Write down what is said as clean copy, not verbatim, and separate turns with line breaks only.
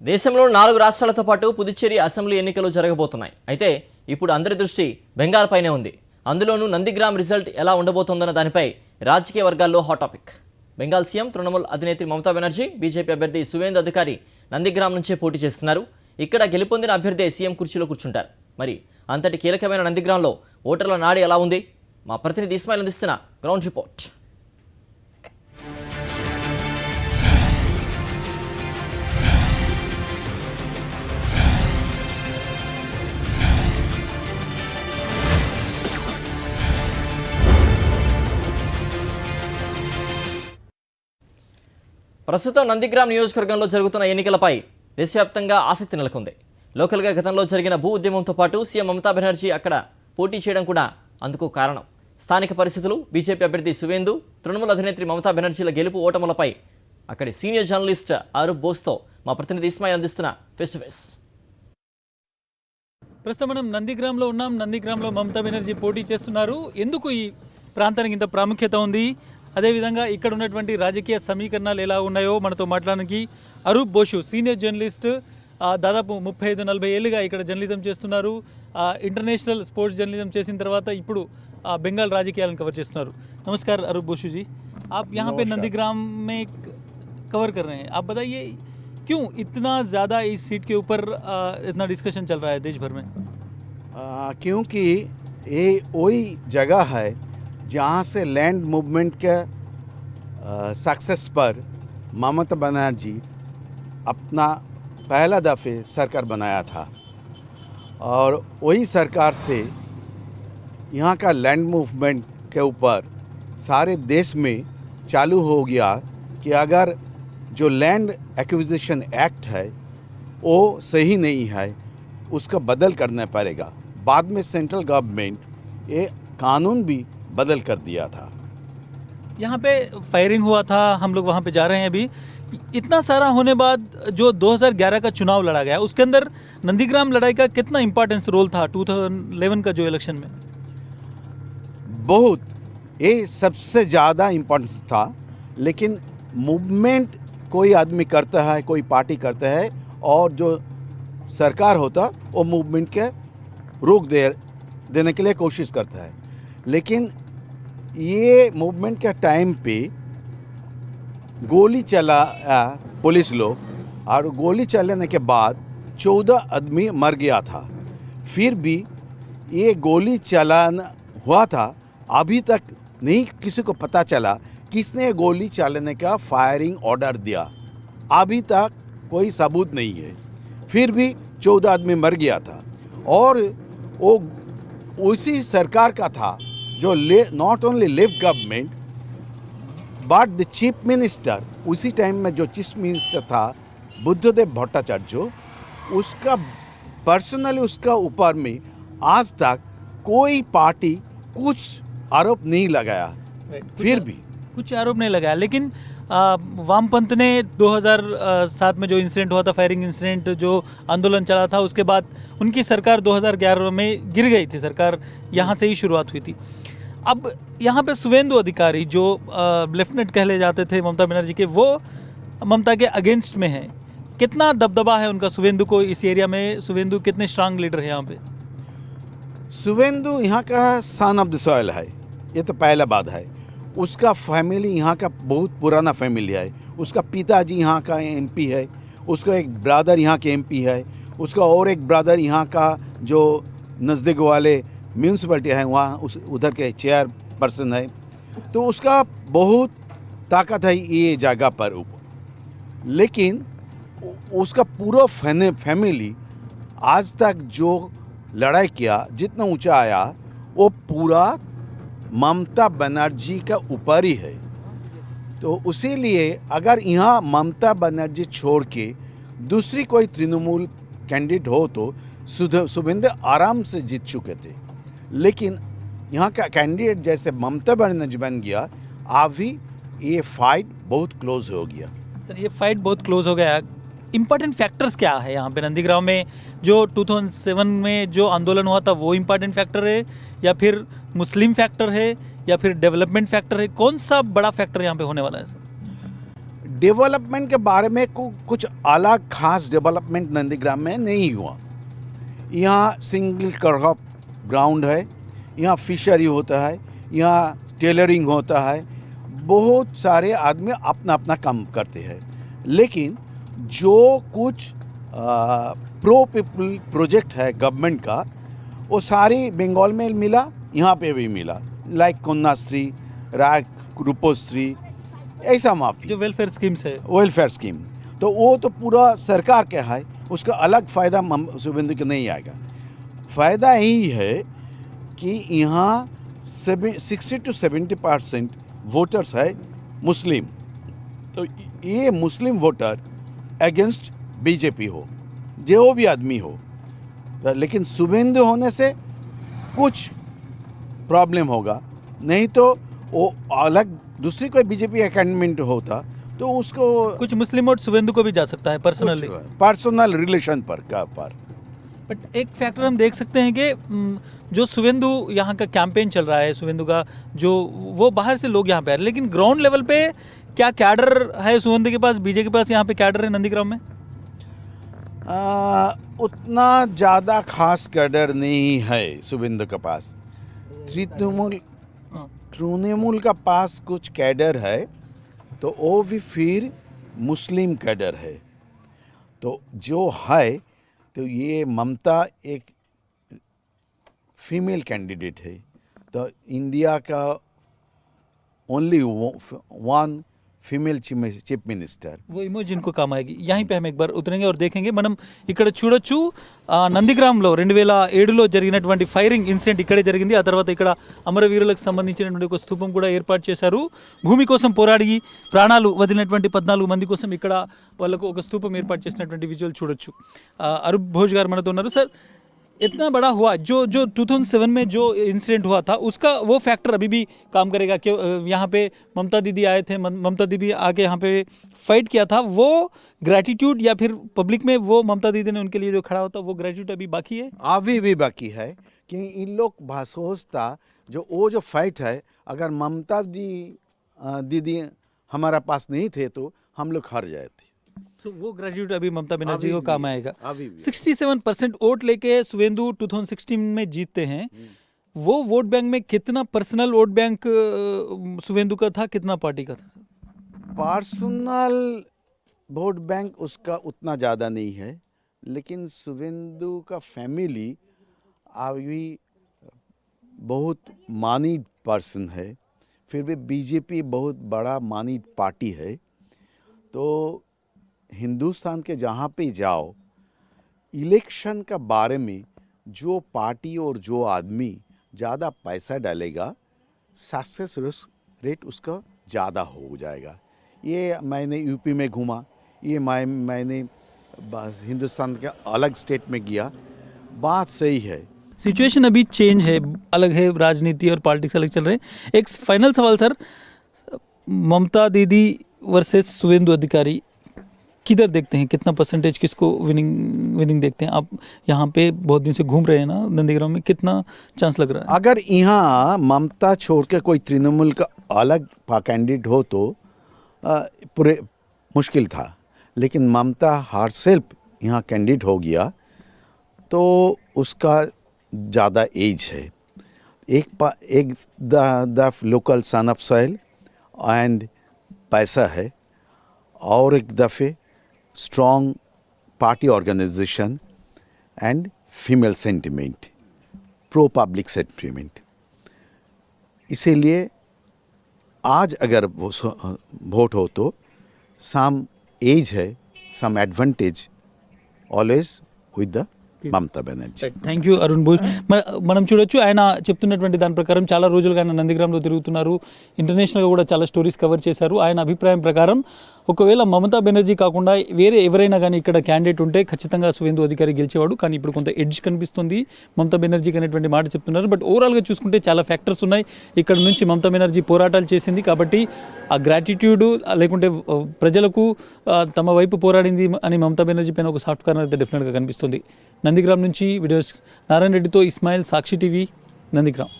దేశంలో 4 రాష్ట్రాలతో పాటు పుదుచ్చేరి అసెంబ్లీ ఎన్నికలు జరగబోతున్నాయి. అయితే ఇప్పుడు అందరి దృష్టి బెంగాల్ పైనే ఉంది. అందులోనూ నందిగ్రామ్ రిజల్ట్ ఎలా ఉండబోతోందన్న దానిపై రాజకీయ వర్గాల్లో hot topic. Bengal CM Trinamool అధినేత్రి మమతా బెనర్జీ, బీజేపీ అభ్యర్థి సువేందు అధికారి నందిగ్రామ్ నుంచే పోటీ చేస్తున్నారు. ఇక్కడ గెలుపొందిన అభ్యర్థి సీఎం కుర్చీలో కూర్చుంటారు. మరి అంతటి కీలకమైన నందిగ్రామ్లో ఓటర్ల నాడి ఎలా ఉంది? మా ప్రతినిధి ఇస్మాయిల్ అందిస్తున్న గ్రౌండ్ రిపోర్ట్. ప్రస్తుతం నందిగ్రామ్ నియోజకవర్గంలో జరుగుతున్న ఎన్నికలపై దేశవ్యాప్తంగా ఆసక్తి నెలకొంది. లోకల్గా గతంలో జరిగిన భూ ఉద్యమంతో పాటు సీఎం మమతా బెనర్జీ అక్కడ పోటీ చేయడం కూడా అందుకు కారణం. స్థానిక పరిస్థితులు, బీజేపీ అభ్యర్థి సువేందు, తృణమూల్ అధినేత్రి మమతా బెనర్జీల గెలుపు ఓటములపై అక్కడి సీనియర్ జర్నలిస్ట్ ఆరూప్ బోస్తో మా ప్రతినిధి ఇస్మాయిల్ అందిస్తున్న ఫేస్ టు ఫేస్.
ప్రస్తుతం మనం నందిగ్రామ్లో ఉన్నాం. నందిగ్రామ్లో మమతా బెనర్జీ పోటీ చేస్తున్నారు. ఎందుకు ఈ ప్రాంతానికి ఇంత ప్రాముఖ్యత ఉంది, అదేవిధంగా ఇక్కడ ఉన్నటువంటి రాజకీయ సమీకరణాలు ఎలా ఉన్నాయో మనతో మాట్లాడడానికి అరూప్ బోసు, సీనియర్ జర్నలిస్ట్, దాదాపు 35-40 ఏళ్ళుగా ఇక్కడ జర్నలిజం చేస్తున్నారు. ఇంటర్నేషనల్ స్పోర్ట్స్ जर्नलिज्म చేసిన తర్వాత ఇప్పుడు బెంగాల్ రాజకీయాలను కవర్ చేస్తున్నారు. नमस्कार अरूप बोसू जी, आप यहाँ पे नंदीग्राम में कवर कर रहे हैं. आप बताइए क्यों इतना ज़्यादा इस सीट के ऊपर इतना डिस्कशन चल रहा है देश भर में?
क्योंकि ये वही जगह है जहाँ से लैंड मूवमेंट के सक्सेस पर ममता बनर्जी अपना पहला दफ़े सरकार बनाया था और वही सरकार से यहाँ का लैंड मूवमेंट के ऊपर सारे देश में चालू हो गया कि अगर जो लैंड एक्विजिशन एक्ट है वो सही नहीं है, उसका बदल करना पड़ेगा. बाद में सेंट्रल गवर्नमेंट ये कानून भी बदल कर दिया था.
यहाँ पे फायरिंग हुआ था, हम लोग वहाँ पे जा रहे हैं अभी. इतना सारा होने बाद जो 2011 का चुनाव लड़ा गया, उसके अंदर नंदीग्राम लड़ाई का कितना इम्पोर्टेंस रोल था 2011 का जो इलेक्शन में?
बहुत, ये सबसे ज़्यादा इम्पोर्टेंस था. लेकिन मूवमेंट कोई आदमी करता है, कोई पार्टी करता है और जो सरकार होता वो मूवमेंट के रोक देने के लिए कोशिश करता है. लेकिन ये मूवमेंट के टाइम पे गोली चला पुलिस लोग, और गोली चलाने के बाद 14 आदमी मर गया था. फिर भी ये गोली चलाना हुआ था, अभी तक नहीं किसी को पता चला किसने गोली चलाने का फायरिंग ऑर्डर दिया. अभी तक कोई सबूत नहीं है. फिर भी 14 आदमी मर गया था और वो उसी सरकार का था जो not only left government but the chief minister, उसी टाइम में जो चीफ मिनिस्टर था बुद्धदेव भट्टाचार्य, उसका पर्सनली उसका ऊपर में आज तक कोई पार्टी कुछ आरोप नहीं लगाया. फिर भी
कुछ आरोप नहीं लगाया. लेकिन वामपंथ ने 2007 में जो इंसिडेंट हुआ था, फायरिंग इंसिडेंट, जो आंदोलन चला था, उसके बाद उनकी सरकार 2011 में गिर गई थी. सरकार यहाँ से ही शुरुआत हुई थी. अब यहाँ पे सुवेंदु अधिकारी जो लेफ्टिनेंट कहले जाते थे ममता बनर्जी के, वो ममता के अगेंस्ट में हैं. कितना दबदबा है उनका सुवेंदु को इस एरिया में? सुवेंदु कितने स्ट्रांग लीडर है यहाँ पे?
सुवेंदु यहाँ का सन ऑफ द सॉइल है, ये तो पहला बात है. उसका फैमिली यहाँ का बहुत पुराना फैमिली है. उसका पिताजी यहाँ का एमपी है, उसका एक ब्रदर यहाँ के एमपी है, उसका और एक ब्रदर यहाँ का जो नज़दीक वाले म्यूनसिपलिटी है वहाँ उधर के चेयर पर्सन है. तो उसका बहुत ताकत है ये जगह पर. लेकिन उसका पूरा फैमिली आज तक जो लड़ाई किया, जितना ऊंचा आया, वो पूरा ममता बनर्जी का ऊपर ही है. तो उसीलिए अगर यहाँ ममता बनर्जी छोड़ के दूसरी कोई तृणमूल कैंडिडेट हो तो सुवेंदु आराम से जीत चुके थे. लेकिन यहाँ का कैंडिडेट जैसे ममता बनर्जी बन गया, अभी ये फाइट बहुत क्लोज हो गया.
सर, ये फाइट बहुत क्लोज हो गया. इम्पॉर्टेंट फैक्टर्स क्या है यहाँ पे नंदीग्राम में? जो 2007 में जो आंदोलन हुआ था वो इम्पॉर्टेंट फैक्टर है, या फिर मुस्लिम फैक्टर है, या फिर डेवलपमेंट फैक्टर है? कौन सा बड़ा फैक्टर यहाँ पे होने वाला है सर?
डेवलपमेंट के बारे में कुछ अलग खास डेवलपमेंट नंदीग्राम में नहीं हुआ। यहाँ सिंगल क्रॉप ग्राउंड है, यहाँ फिशरी होता है, यहाँ टेलरिंग होता है, बहुत सारे आदमी अपना अपना काम करते हैं। लेकिन जो कुछ प्रो पीपल प्रोजेक्ट है गवर्नमेंट का, वो सारी बंगाल में मिला, यहाँ पे भी मिला, लाइक कन्याश्री, राग रूपोश्री, ऐसा माफी
जो वेलफेयर स्कीम्स है,
वेलफेयर स्कीम, तो वो तो पूरा सरकार का है, उसका अलग फ़ायदा शुभेंदु को नहीं आएगा। फ़ायदा यही है कि यहाँ 60 to 70% वोटर्स है मुस्लिम, तो ये मुस्लिम वोटर अगेंस्ट बीजेपी हो, जो भी आदमी हो, तो लेकिन शुभेंदु होने से कुछ प्रॉब्लम होगा, नहीं तो वो अलग दूसरी कोई बीजेपी कैंडिडेट होता तो उसको
कुछ मुस्लिम वोट शुभेंदु को भी जा सकता है पर्सनली,
पर्सनल रिलेशन पर
बट एक फैक्टर हम देख सकते हैं कि जो शुभेंदु यहाँ का कैंपेन चल रहा है, शुभेंदु का जो वो बाहर से लोग यहाँ पे आ रहे हैं, लेकिन ग्राउंड लेवल पे क्या कैडर है शुभेंदु के पास, बीजेपी के पास यहाँ पे कैडर है नंदीग्राम में?
उतना ज़्यादा खास कैडर नहीं है शुभेंदु के पास। तृणमूल का पास कुछ कैडर है, तो वो भी फिर मुस्लिम कैडर है। तो जो है, तो ये ममता एक फीमेल कैंडिडेट है, तो इंडिया का only one female chief minister,
वो इमेज इनको काम आएगी। यहीं पे हम एक बार उतरेंगे और देखेंगे। మనం ఇక్కడ చూడొచ్చు నందిగ్రామ్లో 2007లో జరిగినటువంటి ఫైరింగ్ ఇన్సిడెంట్ ఇక్కడే జరిగింది। ఆ తర్వాత ఇక్కడ అమరవీరులకు సంబంధించినటువంటి ఒక స్తూపం కూడా ఏర్పాటు చేశారు। భూమి కోసం పోరాడి ప్రాణాలు వదిలినటువంటి 14 మంది కోసం ఇక్కడ వాళ్ళకు ఒక స్తూపం ఏర్పాటు చేసినటువంటి విజువల్ చూడొచ్చు। అరుబ్ భోజ్ గారు మనతో ఉన్నారు। సార్, इतना बड़ा हुआ जो 2007 में जो इंसिडेंट हुआ था, उसका वो फैक्टर अभी भी काम करेगा कि यहाँ पे ममता दीदी आए थे, ममता दीदी आके यहाँ पे फाइट किया था, वो ग्रैटिट्यूड या फिर पब्लिक में वो ममता दीदी ने उनके लिए जो खड़ा होता वो ग्रैटिट्यूड अभी बाकी है?
अभी भी बाकी है कि इन लोग सोचता जो वो जो फाइट है, अगर ममता दीदी हमारा पास नहीं थे तो हम लोग हार जाए थे।
तो वो ग्रेजुएट अभी ममता बनर्जी को काम आएगा।
67%
वोट लेके शुभेंदु 2016 में जीतते हैं। वो वोट बैंक में कितना पर्सनल वोट बैंक शुभेंदु का था, कितना पार्टी का था?
पर्सनल वोट बैंक उसका उतना ज़्यादा नहीं है, लेकिन शुभेंदु का फैमिली अभी बहुत मानी पर्सन है, फिर भी बीजेपी बहुत बड़ा मानी पार्टी है। तो हिंदुस्तान के जहाँ पे जाओ, इलेक्शन का बारे में जो पार्टी और जो आदमी ज़्यादा पैसा डालेगा, सक्सेस रेट उसका ज़्यादा हो जाएगा। ये मैंने यूपी में घूमा, ये मैंने हिंदुस्तान के अलग स्टेट में गया, बात सही है।
सिचुएशन अभी चेंज है, अलग है, राजनीति और पॉलिटिक्स अलग चल रहे हैं। एक फाइनल सवाल सर, ममता दीदी वर्सेस शुभेंदु अधिकारी, किधर देखते हैं, कितना परसेंटेज किसको विनिंग देखते हैं? आप यहाँ पे बहुत दिन से घूम रहे हैं ना नंदीग्राम में, कितना चांस लग रहा है?
अगर यहाँ ममता छोड़ के कोई तृणमूल का अलग कैंडिडेट हो तो पूरे मुश्किल था, लेकिन ममता हर सेल्फ यहाँ कैंडिडेट हो गया तो उसका ज़्यादा एज है। एक the local son of soil and पैसा है, और एक दफ़े strong party organisation and female sentiment, pro public sentiment. इसीलिए आज अगर वो वोट हो तो सम एज है, some advantage always with the Mamata Banerjee.
Thank you Arun Bhoj. మనం చూడొచ్చు ఆయన చెప్తున్నటువంటి దాని ప్రకారం చాలా రోజులుగా ఆయన నందిగ్రామ్లో తిరుగుతున్నారు, ఇంటర్నేషనల్గా కూడా చాలా స్టోరీస్ కవర్ చేశారు। ఆయన అభిప్రాయం ప్రకారం ఒకవేళ మమతా బెనర్జీ కాకుండా వేరే ఎవరైనా కానీ ఇక్కడ క్యాండిడేట్ ఉంటే ఖచ్చితంగా शुभेंदु అధికారి గెలిచేవాడు, కానీ ఇప్పుడు కొంత ఎడ్జ్ కనిపిస్తుంది మమతా బెనర్జీకి అనేటువంటి మాట చెప్తున్నారు। బట్ ఓవరాల్గా చూసుకుంటే చాలా ఫ్యాక్టర్స్ ఉన్నాయి। ఇక్కడ నుంచి మమతా బెనర్జీ పోరాటాలు చేసింది కాబట్టి ఆ గ్రాటిట్యూడ్ లేకుంటే ప్రజలకు తమ వైపు పోరాడింది అని మమతా బెనర్జీ పైన ఒక సాఫ్ట్ కార్నర్ అయితే డెఫినెట్గా కనిపిస్తుంది। నందిగ్రామ్ నుంచి వీడియోస్ నారాయణ రెడ్డితో ఇస్మాయిల్, సాక్షి టీవీ, నందిగ్రామ్।